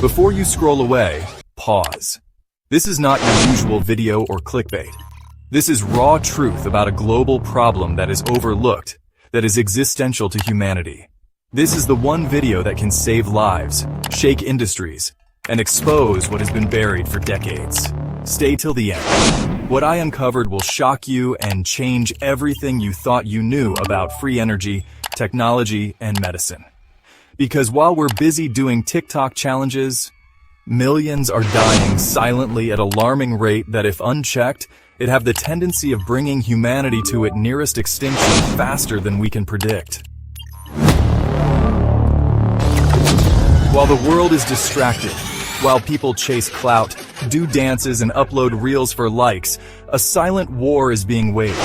Before you scroll away, pause. This is not your usual video or clickbait. This is raw truth about a global problem that is overlooked, that is existential to humanity. This is the one video that can save lives, shake industries, and expose what has been buried for decades. Stay till the end. What I uncovered will shock you and change everything you thought you knew about free energy, technology, and medicine. Because while we're busy doing TikTok challenges, millions are dying silently at an alarming rate that, if unchecked, it'd have the tendency of bringing humanity to its nearest extinction faster than we can predict. While the world is distracted, while people chase clout, do dances and upload reels for likes, a silent war is being waged.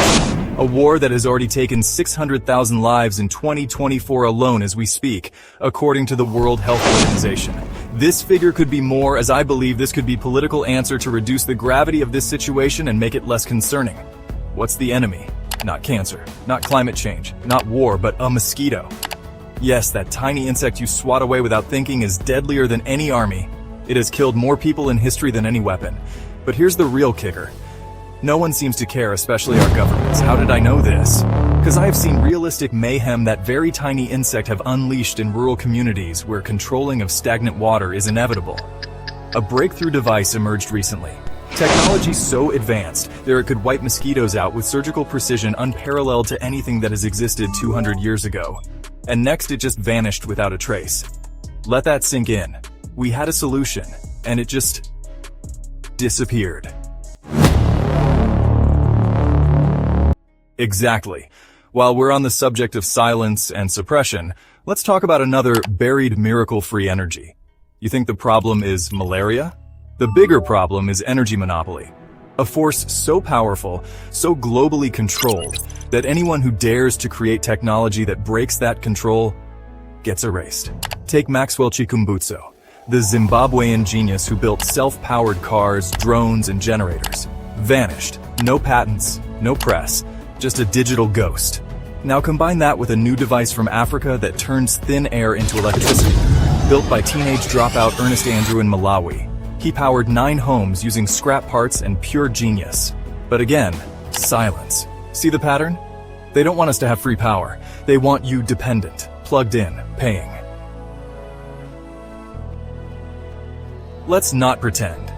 A war that has already taken 600,000 lives in 2024 alone as we speak, according to the World Health Organization. This figure could be more, as I believe this could be a political answer to reduce the gravity of this situation and make it less concerning. What's the enemy? Not cancer, not climate change, not war, but a mosquito. Yes, that tiny insect you swat away without thinking is deadlier than any army. It has killed more people in history than any weapon. But here's the real kicker. No one seems to care, especially our governments. How did I know this? Because I have seen realistic mayhem that very tiny insect have unleashed in rural communities where controlling of stagnant water is inevitable. A breakthrough device emerged recently. Technology so advanced that it could wipe mosquitoes out with surgical precision unparalleled to anything that has existed 200 years ago. And next it just vanished without a trace. Let that sink in. We had a solution, and it just disappeared. Exactly. While we're on the subject of silence and suppression, let's talk about another buried miracle-free energy. You think the problem is malaria? The bigger problem is energy monopoly. A force so powerful, so globally controlled, that anyone who dares to create technology that breaks that control gets erased. Take Maxwell Chikumbutso, the Zimbabwean genius who built self-powered cars, drones, and generators. Vanished. No patents, no press. Just a digital ghost. Now combine that with a new device from Africa that turns thin air into electricity. Built by teenage dropout Ernest Andrew in Malawi. He powered 9 homes using scrap parts and pure genius. But again, silence. See the pattern? They don't want us to have free power. They want you dependent, plugged in, paying. Let's not pretend.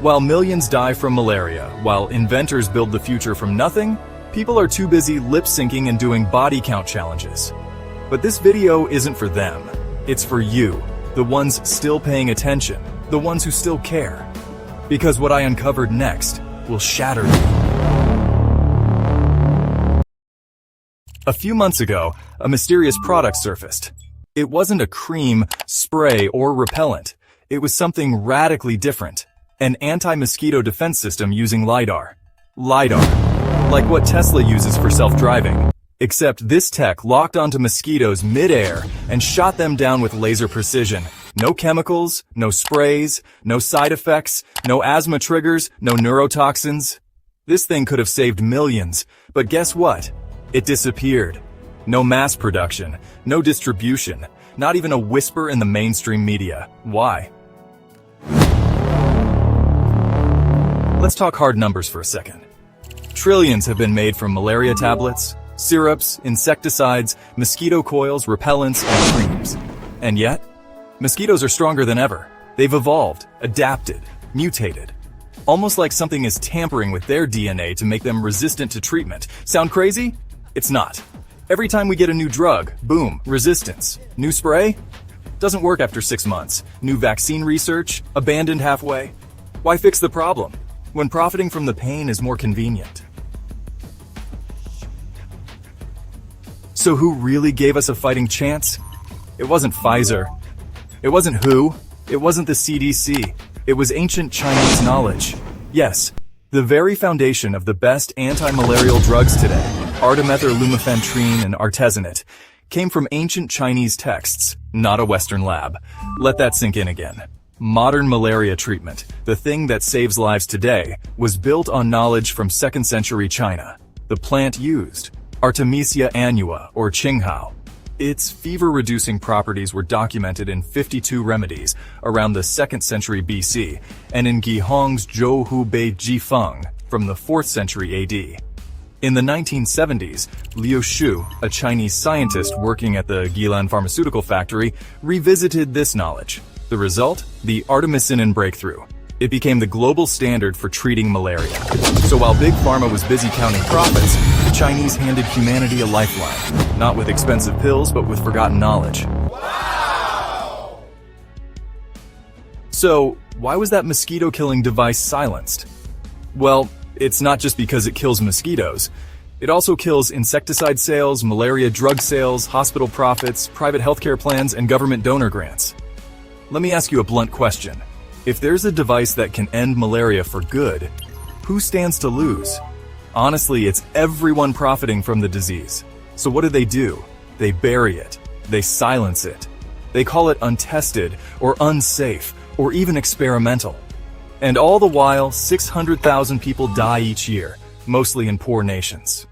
While millions die from malaria, while inventors build the future from nothing, people are too busy lip-syncing and doing body count challenges. But this video isn't for them. It's for you, the ones still paying attention, the ones who still care. Because what I uncovered next will shatter you. A few months ago, a mysterious product surfaced. It wasn't a cream, spray, or repellent. It was something radically different. An anti-mosquito defense system using LiDAR. LiDAR. Like what Tesla uses for self-driving. Except this tech locked onto mosquitoes mid-air and shot them down with laser precision. No chemicals, no sprays, no side effects, no asthma triggers, no neurotoxins. This thing could have saved millions, but guess what? It disappeared. No mass production, no distribution, not even a whisper in the mainstream media. Why? Let's talk hard numbers for a second. Trillions have been made from malaria tablets, syrups, insecticides, mosquito coils, repellents, and creams. And yet, mosquitoes are stronger than ever. They've evolved, adapted, mutated. Almost like something is tampering with their DNA to make them resistant to treatment. Sound crazy? It's not. Every time we get a new drug, boom, resistance. New spray? Doesn't work after 6 months. New vaccine research? Abandoned halfway. Why fix the problem when profiting from the pain is more convenient? So who really gave us a fighting chance? It wasn't Pfizer. It wasn't WHO. It wasn't the CDC. It was ancient Chinese knowledge. Yes, the very foundation of the best anti-malarial drugs today, artemether lumefantrine and artesunate, came from ancient Chinese texts, not a Western lab. Let that sink in again. Modern malaria treatment, the thing that saves lives today, was built on knowledge from 2nd century China. The plant used, Artemisia annua or Qinghao. Its fever-reducing properties were documented in 52 remedies around the 2nd century BC and in Gihong's Zhouhu Bei Jifeng from the 4th century AD. In the 1970s, Liu Shu, a Chinese scientist working at the Guilin pharmaceutical factory, revisited this knowledge. The result? The artemisinin breakthrough. It became the global standard for treating malaria. So while Big Pharma was busy counting profits, the Chinese handed humanity a lifeline, not with expensive pills, but with forgotten knowledge. Wow! So, why was that mosquito-killing device silenced? Well, it's not just because it kills mosquitoes. It also kills insecticide sales, malaria drug sales, hospital profits, private healthcare plans, and government donor grants. Let me ask you a blunt question. If there's a device that can end malaria for good, who stands to lose? Honestly, it's everyone profiting from the disease. So what do? They bury it. They silence it. They call it untested, or unsafe, or even experimental. And all the while, 600,000 people die each year, mostly in poor nations.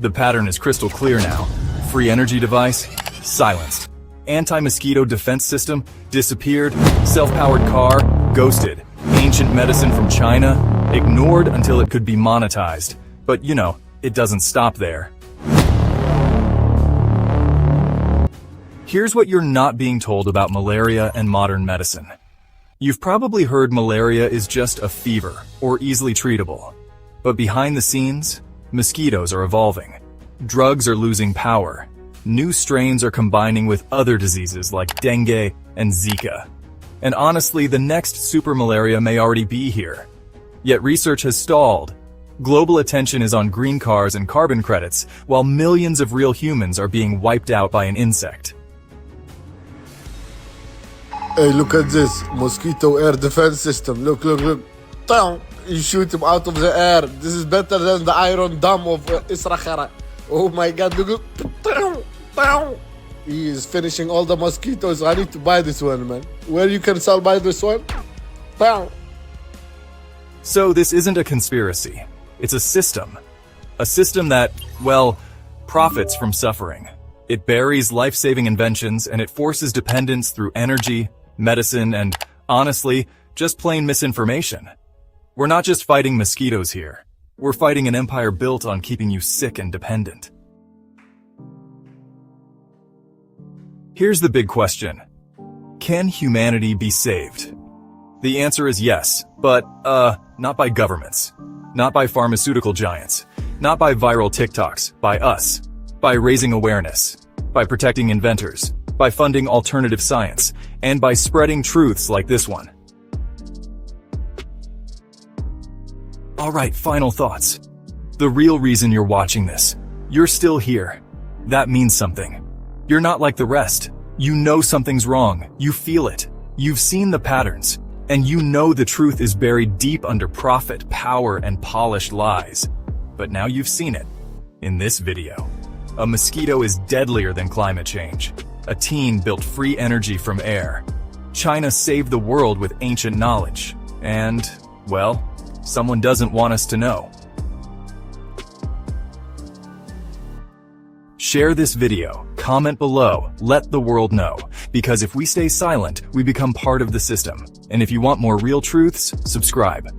The pattern is crystal clear now. Free energy device, silenced. Anti-mosquito defense system, disappeared. Self-powered car, ghosted. Ancient medicine from China, ignored until it could be monetized. But you know, it doesn't stop there. Here's what you're not being told about malaria and modern medicine. You've probably heard malaria is just a fever, or easily treatable. But behind the scenes, mosquitoes are evolving. Drugs are losing power. New strains are combining with other diseases like dengue and Zika. And honestly, the next super malaria may already be here. Yet research has stalled. Global attention is on green cars and carbon credits, while millions of real humans are being wiped out by an insect. Hey, look at this. Mosquito air defense system. Look. Down. You shoot him out of the air. This is better than the Iron Dome of Israel. Oh my God, look. He is finishing all the mosquitoes. I need to buy this one, man. Where you can buy this one? So this isn't a conspiracy. It's a system. A system that, well, profits from suffering. It buries life-saving inventions and it forces dependence through energy, medicine, and, honestly, just plain misinformation. We're not just fighting mosquitoes here. We're fighting an empire built on keeping you sick and dependent. Here's the big question. Can humanity be saved? The answer is yes, but, not by governments. Not by pharmaceutical giants. Not by viral TikToks. By us. By raising awareness. By protecting inventors. By funding alternative science. And by spreading truths like this one. Alright, final thoughts. The real reason you're watching this. You're still here. That means something. You're not like the rest. You know something's wrong. You feel it. You've seen the patterns. And you know the truth is buried deep under profit, power, and polished lies. But now you've seen it. In this video. A mosquito is deadlier than climate change. A teen built free energy from air. China saved the world with ancient knowledge. And, well, someone doesn't want us to know. Share this video, comment below, let the world know. Because if we stay silent, we become part of the system. And if you want more real truths, subscribe.